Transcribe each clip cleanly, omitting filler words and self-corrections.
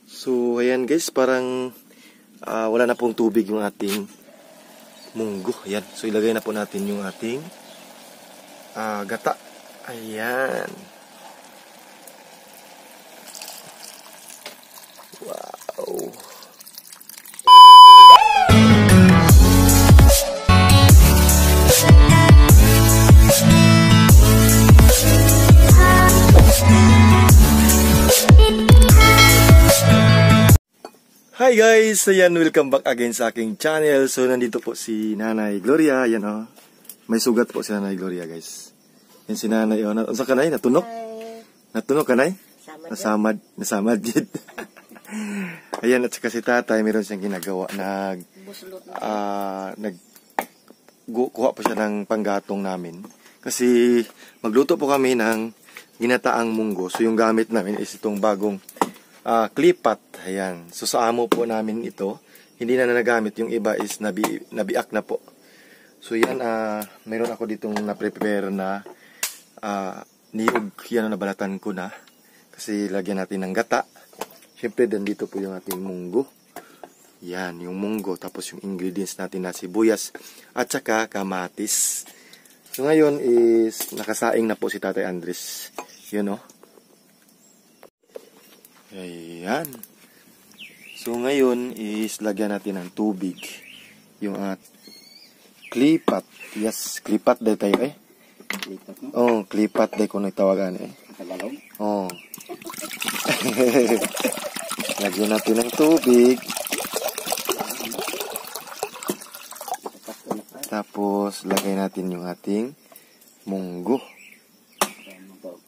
So, ayan guys, parang wala na pong tubig yung ating munggo. Ayan. So, ilagay na po natin yung ating gata. Ayan. Wow. Hi guys! Ayan, welcome back again sa aking channel. So, nandito po si Nanay Gloria. Ayan o. May sugat po si Nanay Gloria guys. Yan si Nanay o. Unsa ka nay? Natunok? Natunok ka nay? Nasamad. Nasamad yun. Ayan, at saka si tatay, meron siyang ginagawa. Kuha po siya ng panggatong namin. Kasi magluto po kami ng ginataang munggo. So, yung gamit namin is itong bagong klipat. Ayan. So sa amo po namin ito, hindi na nagamit. Yung iba is nabiak na po. So yan, mayroon ako ditong na-prepare na niyog. Yan ang nabalatan ko na. Kasi lagyan natin ng gata. Siyempre, dito po yung ating munggo. Yan, yung munggo. Tapos yung ingredients natin na sibuyas at saka kamatis. So ngayon is nakasaing na po si Tatay Andres. Yun o. Ayan. So ngayon is lagyan natin ng tubig. Yung klipat. Yes, klipat day tayo eh. Klipat no? Oh, klipat day kung nagtawagan eh. Tagalog? Oh. Lagyan natin ng tubig. Tapos lagay natin yung ating munggo.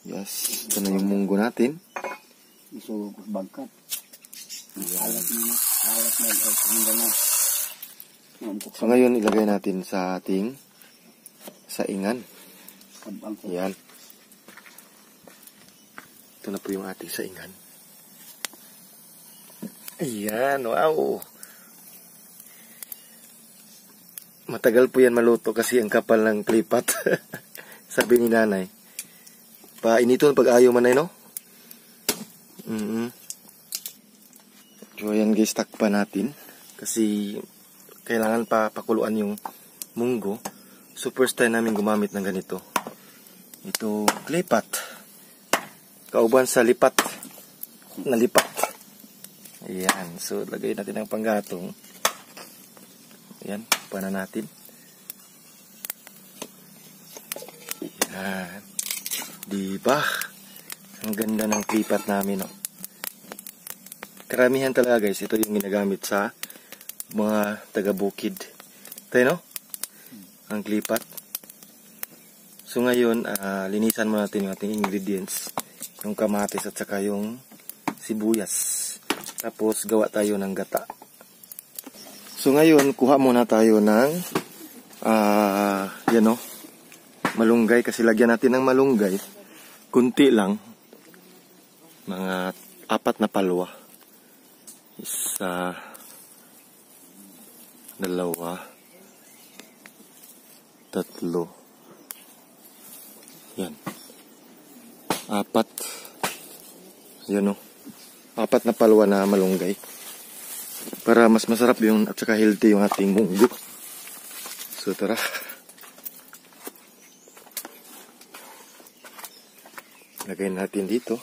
Yes, ito na yung munggo natin. Iso bangkat. So ngayon ilagay natin sa ating saingan. Yan. Ito na po yung ating saingan. Ayan, wow. Matagal po yan maluto kasi ang kapal ng klipat. Sabi ni nanay. Painiton pag ayaw man ay no? So ayan guys, takpan natin kasi kailangan pa pakuluan yung munggo. So first time namin gumamit ng ganito. Ito klipat. Kauban sa lipat. Nalipat. Ayan. So lagay natin ang panggatong. Ayan. Takpan na natin. Ayan. Diba? Ang ganda ng klipat namin, no? Karamihan talaga guys, ito yung ginagamit sa mga taga-bukid. Tayo, no? Ang klipat. So ngayon, linisan mo natin yung ating ingredients. Yung kamatis at saka yung sibuyas. Tapos gawa tayo ng gata. So ngayon, kuha muna tayo ng yan, no? Malunggay, kasi lagyan natin ng malunggay. Kunti lang. Mga 4 na palwa. 1, 2, 3. Yan. 4. Yan o. 4 na palwa na malunggay. Para mas masarap yung at saka healthy yung ating munggo. So tara. Lagay natin dito.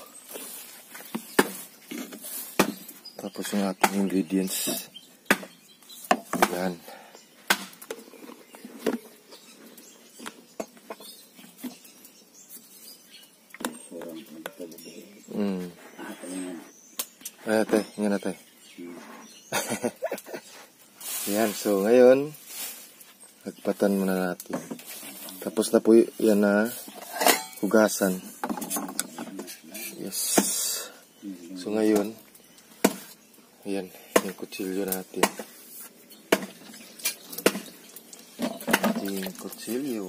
Tapos yung ating ingredients. Ayan. Ate, ingat ate. Ayan, so ngayon, nagpatan muna natin. Tapos na po yan na hugasan. Yes. So ngayon, ayan, yung kutsilyo natin. Ating kutsilyo.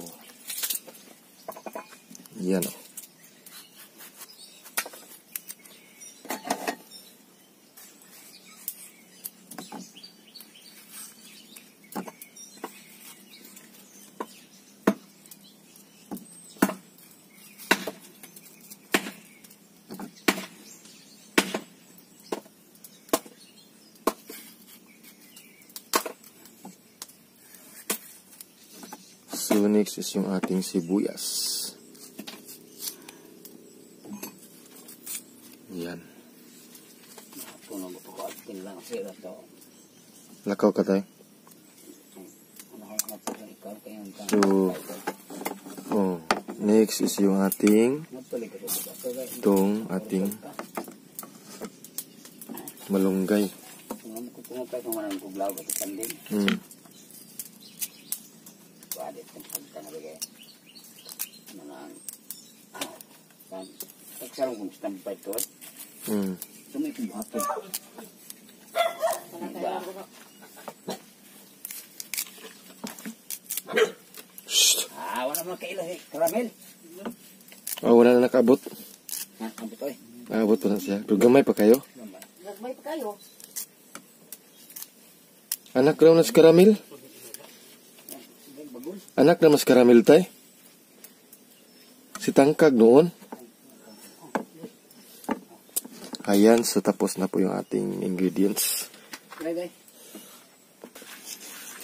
Ayan o. So next is yung ating sibuyas. Yan. Puno mo po ko lang sila to. Lakaw ka tayo. So, next is yung ating itong ating malunggay. Wala mo kaila karamel. Oh, wala na nakaabot. Abot oy. Abot pa na siya. Gamay pa kayo? Nagmay pa kayo. Anak raw na si Karamil? Anak na mas Karamil tay? Si Tangkag noon? Ayan, so tapos na po yung ating ingredients.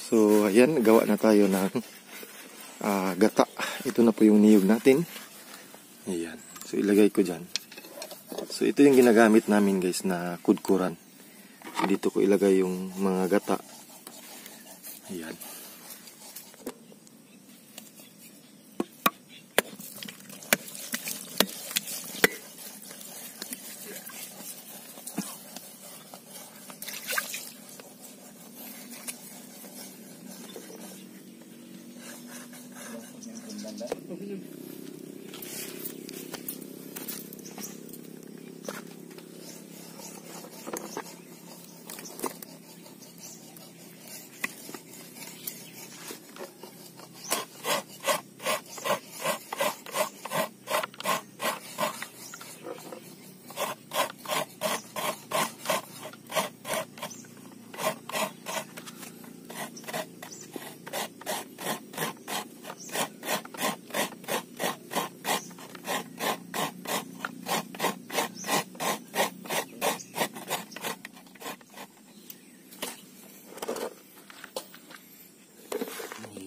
So, ayan, gawa na tayo ng gata. Ito na po yung niyog natin. Ayan. So, ilagay ko dyan. So, ito yung ginagamit namin guys na kudkuran. So, dito ko ilagay yung mga gata. Ayan.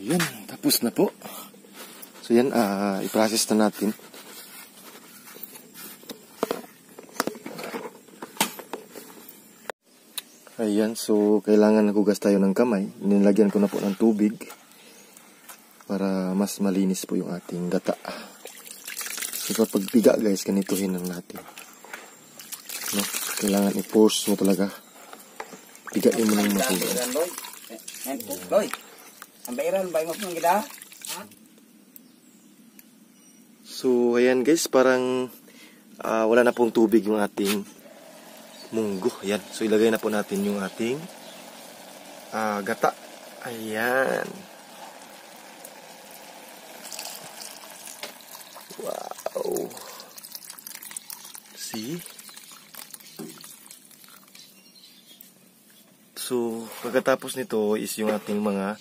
Yan, tapos na po. So yan, i-process na natin. Ayan, so kailangan nagugas tayo ng kamay. Nilagyan ko na po ng tubig para mas malinis po yung ating gata. So kapag piga guys, ganituhin lang natin. No? Kailangan i-force mo talaga. Pigain mo ng mabuti. Loy. Ang bayaran, bayan mo po ng gida? So, ayan guys, parang wala na pong tubig yung ating munggo. Ayan, so ilagay na po natin yung ating gata. Ayan. Wow. See? So, pagkatapos nito is yung ating mga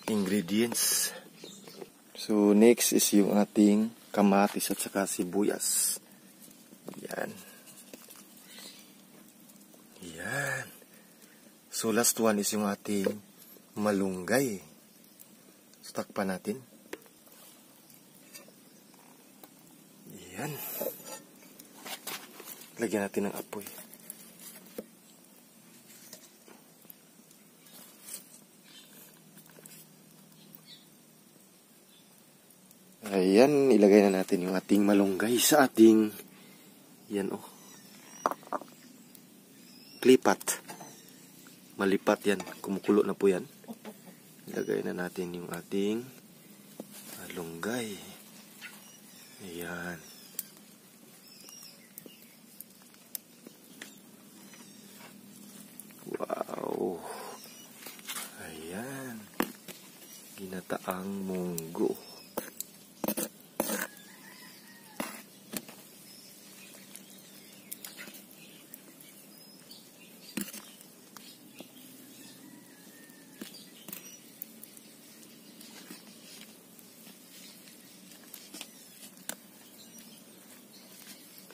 ingredients. So, next is yung ating kamatis at saka sibuyas. Yan. Yan. So, last one is yung ating malunggay. So, takpan natin. Yan. Lagyan natin ng apoy. Ayan, ilagay na natin yung ating malunggay sa ating, yan klipat. Malipat yan, kumukulo na po yan. Ilagay na natin yung ating malunggay. Ayan. Wow. Ayan. Ginataang munggo.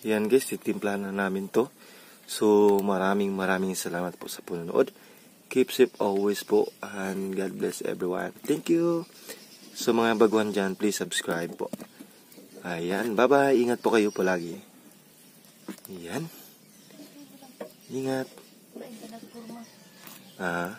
Yan guys, titimplahan na namin to. So, maraming salamat po sa panonood. Keep safe always po and God bless everyone. Thank you. So mga baguhan dyan, please subscribe po. Ayan, bye-bye. Ingat po kayo palagi. Ayan. Ingat. Ah.